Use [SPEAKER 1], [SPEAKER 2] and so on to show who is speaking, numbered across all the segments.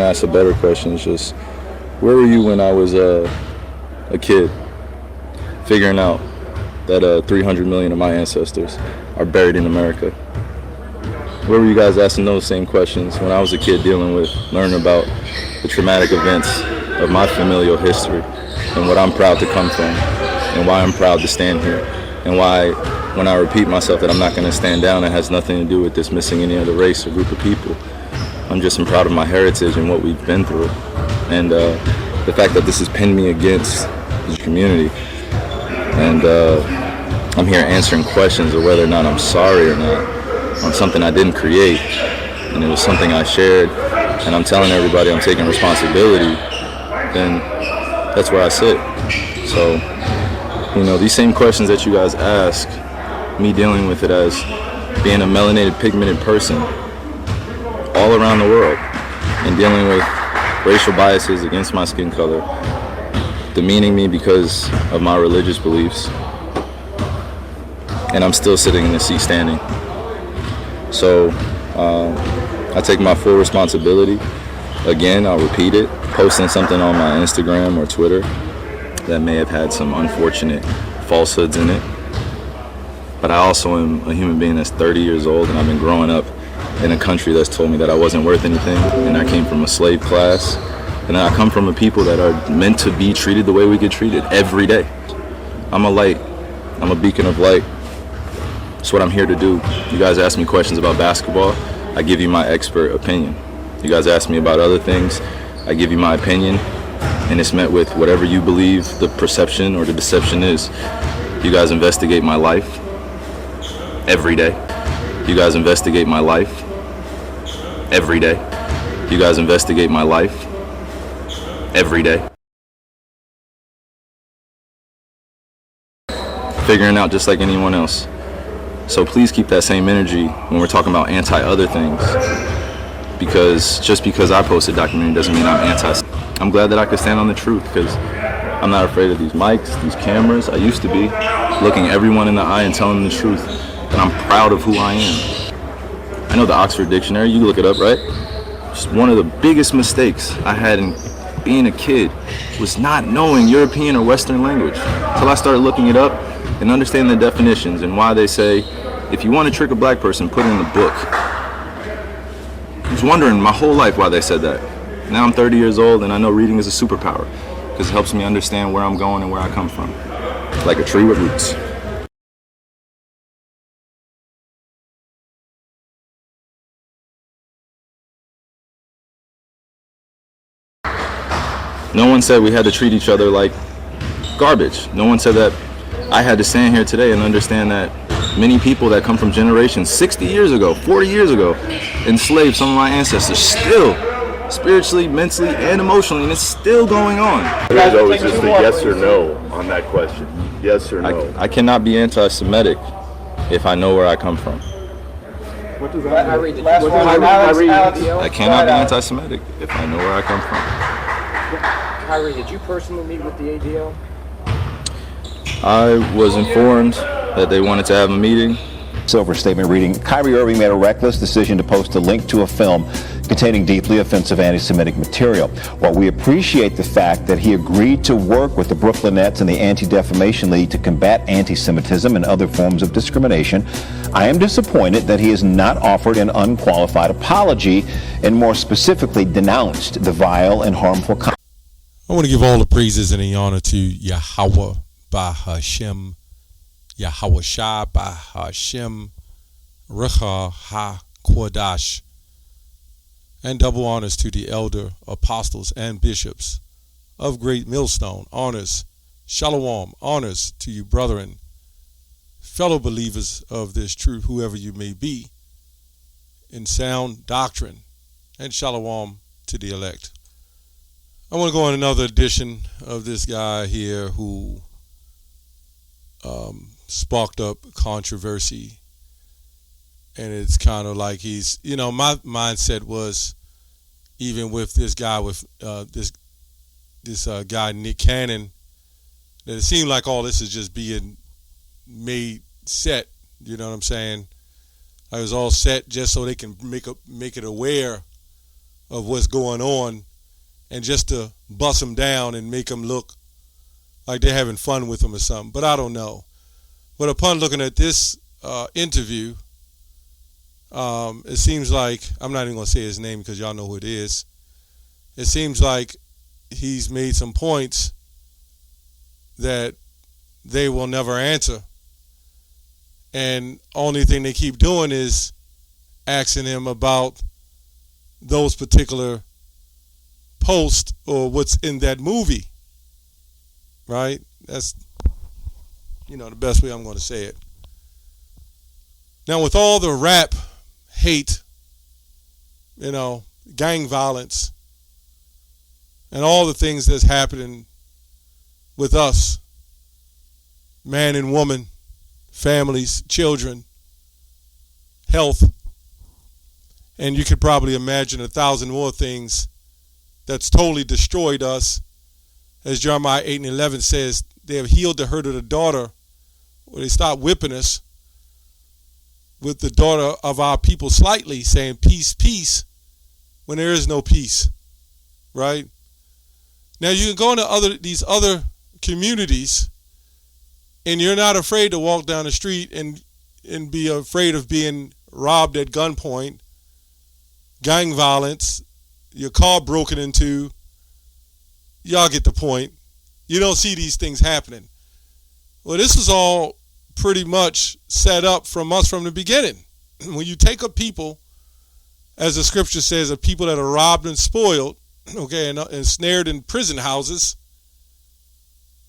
[SPEAKER 1] ask a better question. It's just, where were you when I was a kid, figuring out that 300 million of my ancestors are buried in America? Where were you guys asking those same questions when I was a kid learning about the traumatic events of my familial history and what I'm proud to come from and why I'm proud to stand here and why when I repeat myself that I'm not going to stand down, it has nothing to do with dismissing any other race or group of people. I'm just proud of my heritage and what we've been through. And the fact that this has pinned me against the community. And I'm here answering questions of whether or not I'm sorry or not on something I didn't create. And it was something I shared. And I'm telling everybody I'm taking responsibility. Then that's where I sit. So, these same questions that you guys ask, me dealing with it as being a melanated, pigmented person all around the world and dealing with racial biases against my skin color, demeaning me because of my religious beliefs, and I'm still sitting in the seat standing. So I take my full responsibility. Again, I'll repeat it, posting something on my Instagram or Twitter that may have had some unfortunate falsehoods in it. But I also am a human being that's 30 years old, and I've been growing up in a country that's told me that I wasn't worth anything, and I came from a slave class, and I come from a people that are meant to be treated the way we get treated every day. I'm a light. I'm a beacon of light. That's what I'm here to do. You guys ask me questions about basketball, I give you my expert opinion. You guys ask me about other things, I give you my opinion, and it's met with whatever you believe the perception or the deception is. You guys investigate my life every day. You guys investigate my life every day. You guys investigate my life every day. Figuring out just like anyone else. So please keep that same energy when we're talking about anti-other things. Because just because I post a documentary doesn't mean I'm anti. I'm glad that I could stand on the truth because I'm not afraid of these mics, these cameras. I used to be looking everyone in the eye and telling them the truth. And I'm proud of who I am. I know the Oxford Dictionary, you look it up, right? Just one of the biggest mistakes I had in being a kid was not knowing European or Western language until I started looking it up and understanding the definitions and why they say, if you want to trick a black person, put it in the book. I was wondering my whole life why they said that. Now I'm 30 years old and I know reading is a superpower because it helps me understand where I'm going and where I come from. Like a tree with roots. No one said we had to treat each other like garbage. No one said that I had to stand here today and understand that many people that come from generations 60 years ago, 40 years ago, enslaved some of my ancestors still, spiritually, mentally, and emotionally, and it's still going on.
[SPEAKER 2] There's always just a yes or no on that question. Yes or no.
[SPEAKER 1] I cannot be anti-Semitic if I know where I come from.
[SPEAKER 3] What does that mean?
[SPEAKER 1] I cannot be anti-Semitic if I know where I come from.
[SPEAKER 3] Kyrie, did you personally meet with the ADL?
[SPEAKER 1] I was informed that they wanted to have a meeting.
[SPEAKER 4] Silver statement reading, Kyrie Irving made a reckless decision to post a link to a film containing deeply offensive anti-Semitic material. While we appreciate the fact that he agreed to work with the Brooklyn Nets and the Anti-Defamation League to combat anti-Semitism and other forms of discrimination, I am disappointed that he has not offered an unqualified apology and more specifically denounced the vile and harmful content.
[SPEAKER 5] I want to give all the praises and the honor to Yahweh by Hashem, Yahweh Shai by Hashem, Recha HaKodash, and double honors to the elder apostles and bishops of Great Millstone. Honors, Shalom, honors to you brethren, fellow believers of this truth, whoever you may be, in sound doctrine, and Shalom to the elect. I want to go on another edition of this guy here who sparked up controversy, and it's kind of like he's, my mindset was, even with this guy with this guy Nick Cannon, that it seemed like all this is just being made set. You know what I'm saying? It was all set just so they can make it aware of what's going on, and just to bust them down and make them look like they're having fun with them or something. But I don't know. But upon looking at this interview, it seems like, I'm not even going to say his name because y'all know who it is. It seems like he's made some points that they will never answer. And only thing they keep doing is asking him about those particular posts or what's in that movie. Right? That's, the best way I'm going to say it. Now, with all the rap hate, gang violence, and all the things that's happening with us, man and woman, families, children, health, and you could probably imagine 1,000 more things that's totally destroyed us. As Jeremiah 8:11 says, they have healed the hurt of the daughter, or they start whipping us with the daughter of our people slightly, saying peace, peace, when there is no peace, right? Now you can go into these other communities, and you're not afraid to walk down the street and be afraid of being robbed at gunpoint, gang violence, your car broken into. Y'all get the point. You don't see these things happening. Well, this is all pretty much set up from the beginning. When you take a people, as the scripture says, a people that are robbed and spoiled, okay, and snared in prison houses,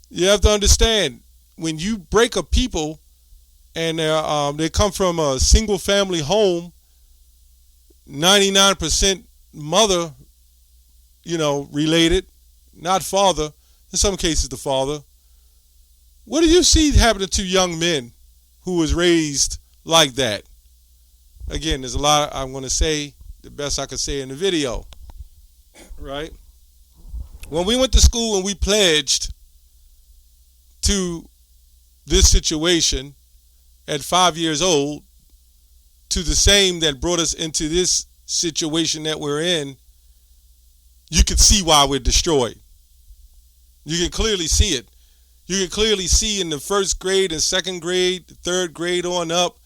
[SPEAKER 5] you have to understand, when you break a people and they come from a single family home, 99% mother, related, not father, in some cases the father. What do you see happening to young men who was raised like that? Again, there's a lot I'm going to say, the best I could say in the video, right? When we went to school and we pledged to this situation at 5 years old, to the same that brought us into this situation that we're in, you can see why we're destroyed. You can clearly see it. You can clearly see in the first grade and second grade, the third grade on up,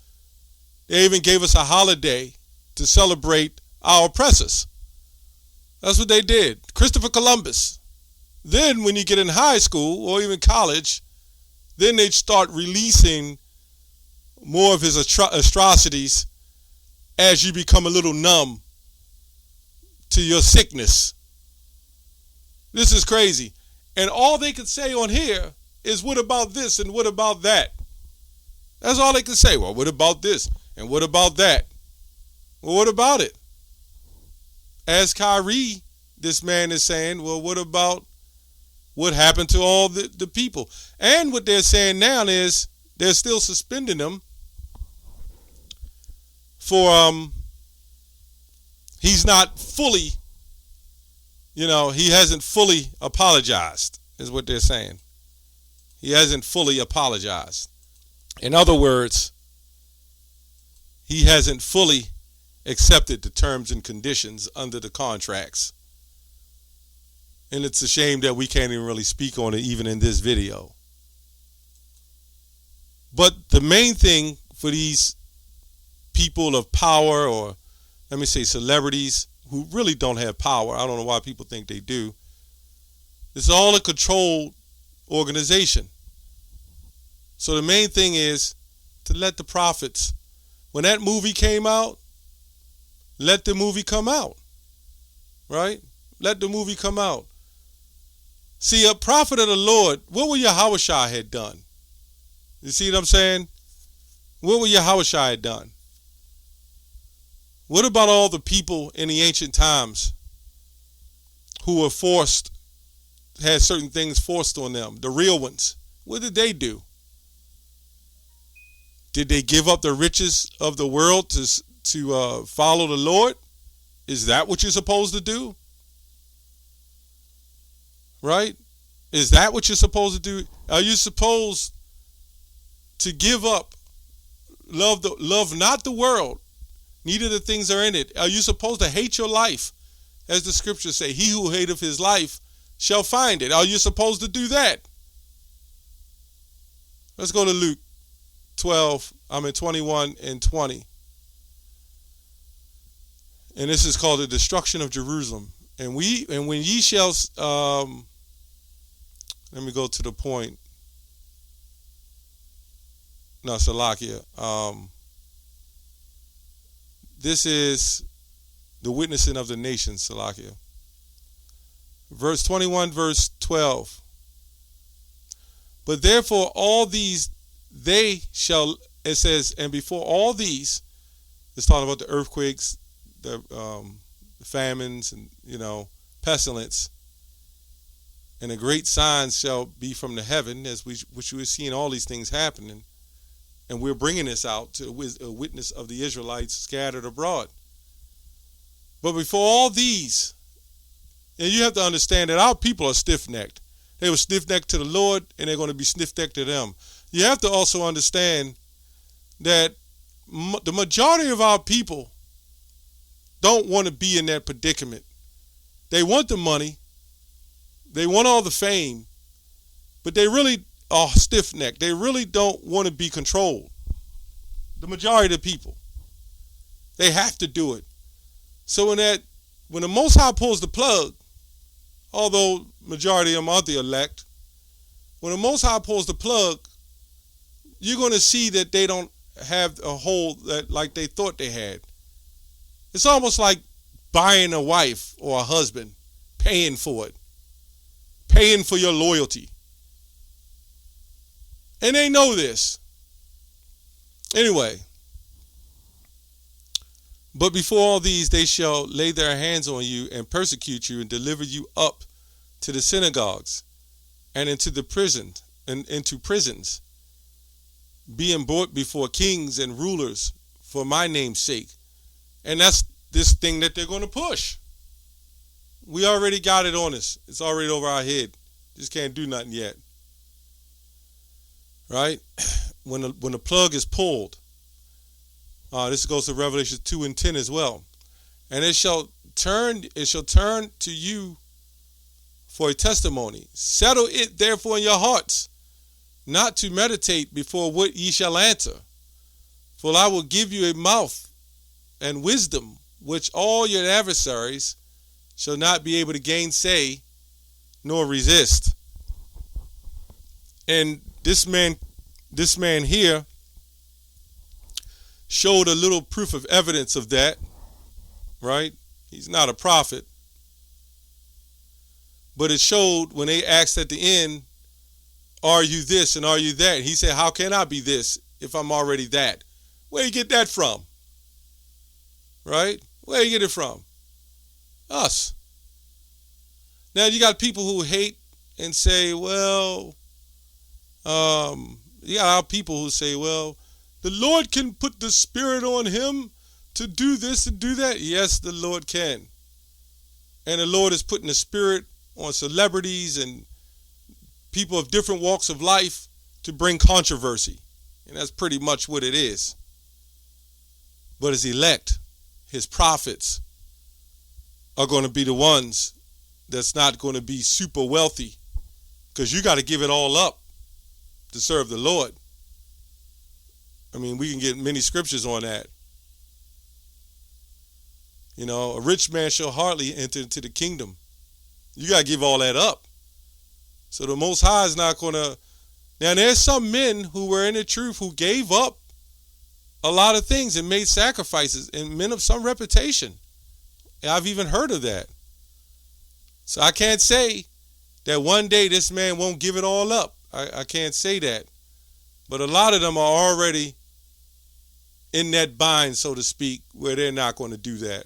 [SPEAKER 5] they even gave us a holiday to celebrate our oppressors. That's what they did. Christopher Columbus. Then when you get in high school or even college, then they start releasing more of his atrocities as you become a little numb to your sickness. This is crazy. And all they could say on here is, what about this and what about that? That's all they could say. Well, what about this and what about that? Well, what about it? As Kyrie, this man is saying, well, what about what happened to all the people? And what they're saying now is they're still suspending them for he's not fully, he hasn't fully apologized, is what they're saying. He hasn't fully apologized. In other words, he hasn't fully accepted the terms and conditions under the contracts. And it's a shame that we can't even really speak on it even in this video. But the main thing for these people of power, or let me say celebrities, who really don't have power, I don't know why people think they do, it's all a controlled organization. So the main thing is to let the prophets, when that movie came out, let the movie come out, right? Let the movie come out. See, a prophet of the Lord, what would Yahushua had done? You see what I'm saying? What would Yahushua had done? What about all the people in the ancient times who were had certain things forced on them, the real ones? What did they do? Did they give up the riches of the world to follow the Lord? Is that what you're supposed to do? Right? Is that what you're supposed to do? Are you supposed to give up, love not the world, neither the things that are in it? Are you supposed to hate your life, as the scriptures say, he who hateth his life shall find it. Are you supposed to do that? Let's go to Luke 21 and 20. And this is called the destruction of Jerusalem. And when ye shall, let me go to the point. No, Salakia. This is the witnessing of the nations, Salakia. Verse 21, verse 12. But therefore all these they shall, it says, and before all these, it's talking about the earthquakes, the famines, and pestilence, and the great signs shall be from the heaven, which we are seeing all these things happening, and we're bringing this out to a witness of the Israelites scattered abroad. But before all these, and you have to understand that our people are stiff-necked. They were stiff-necked to the Lord, and they're going to be stiff-necked to them. You have to also understand that the majority of our people don't want to be in that predicament. They want the money. They want all the fame. But they really are stiff-necked. They really don't want to be controlled. The majority of the people. They have to do it. So when the Most High pulls the plug, although majority of them are the elect, when the Most High pulls the plug, you're going to see that they don't have a hold that like they thought they had. It's almost like buying a wife or a husband, paying for it, paying for your loyalty. And they know this. Anyway, but before all these, they shall lay their hands on you and persecute you and deliver you up to the synagogues and into the prison and into prisons, being brought before kings and rulers for my name's sake. And that's this thing that they're going to push. We already got it on us. It's already over our head. Just can't do nothing yet. Right? When the plug is pulled, this goes to Revelation 2 and 10 as well. And it shall turn to you for a testimony. Settle it therefore in your hearts, not to meditate before what ye shall answer. For I will give you a mouth and wisdom, which all your adversaries shall not be able to gainsay nor resist. And this man here showed a little proof of evidence of that, right? He's not a prophet. But it showed when they asked at the end, are you this and are you that? He said, how can I be this if I'm already that? Where you get that from? Right? Where you get it from? Us. Now you got people who hate and say, well, you got our people who say, well, the Lord can put the Spirit on him to do this and do that. Yes, the Lord can. And the Lord is putting the Spirit on celebrities and people of different walks of life to bring controversy. And that's pretty much what it is. But his elect, his prophets, are going to be the ones that's not going to be super wealthy, because you got to give it all up to serve the Lord. I mean, we can get many scriptures on that. You know, a rich man shall hardly enter into the kingdom. You got to give all that up. So the Most High is not going to... Now, there's some men who were in the truth who gave up a lot of things and made sacrifices, and men of some reputation. And I've even heard of that. So I can't say that one day this man won't give it all up. I can't say that. But a lot of them are already in that bind, so to speak, where they're not going to do that.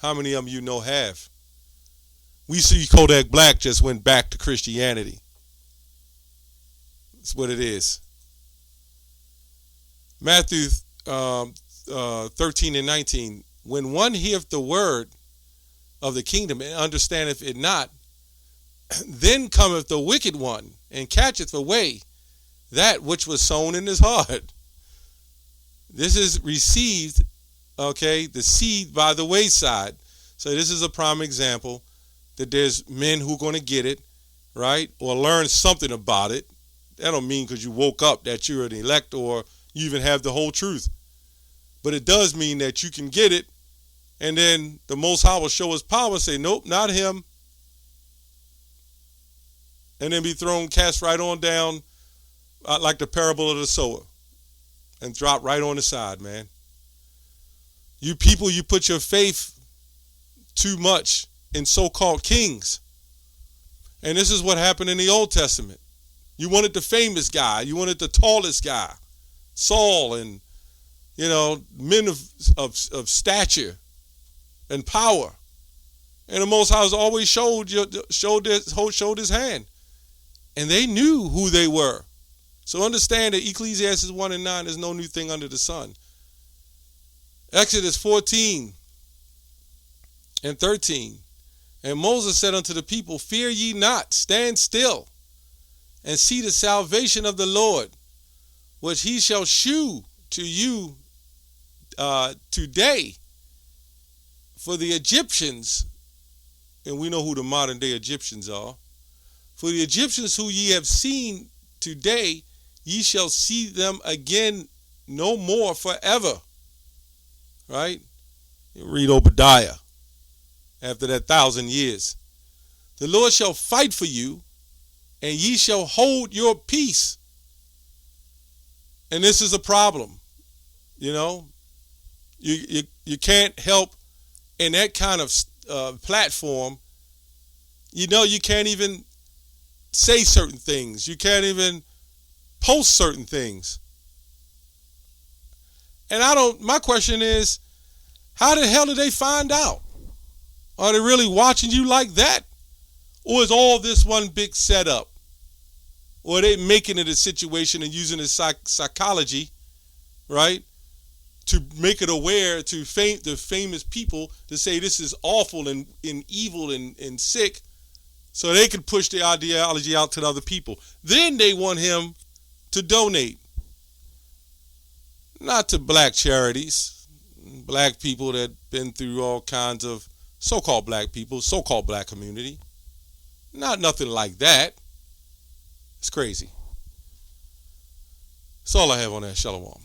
[SPEAKER 5] How many of them you know have? We see Kodak Black just went back to Christianity. That's what it is. Matthew 13 and 19. When one heareth the word of the kingdom and understandeth it not, then cometh the wicked one and catcheth away that which was sown in his heart. This is received, okay, the seed by the wayside. So this is a prime example that there's men who are going to get it, right, or learn something about it. That don't mean because you woke up that you're an elect or you even have the whole truth. But it does mean that you can get it, and then the Most High will show his power, say, nope, not him, and then be cast right on down like the parable of the sower and drop right on the side, man. You people, you put your faith too much in so-called kings. And this is what happened in the Old Testament. You wanted the famous guy. You wanted the tallest guy, Saul, and, men of stature and power. And the Most High always showed his hand. And they knew who they were. So understand that Ecclesiastes 1 and 9 is no new thing under the sun. Exodus 14 and 13. And Moses said unto the people, fear ye not, stand still, and see the salvation of the Lord, which he shall shew to you today. For the Egyptians, and we know who the modern day Egyptians are, for the Egyptians who ye have seen today, ye shall see them again no more forever. Right? You read Obadiah after that 1,000 years. The Lord shall fight for you, and ye shall hold your peace. And this is a problem. You can't help in that kind of platform. You can't even say certain things. You can't even post certain things. And my question is, how the hell did they find out? Are they really watching you like that? Or is all this one big setup? Or are they making it a situation and using the psychology, right, to make it aware to the famous people to say this is awful and evil and sick, so they can push their ideology out to the other people. Then they want him to donate. Not to black charities, black people that been through all kinds of so-called black people, so-called black community. Nothing like that. It's crazy. That's all I have on that. Shalom.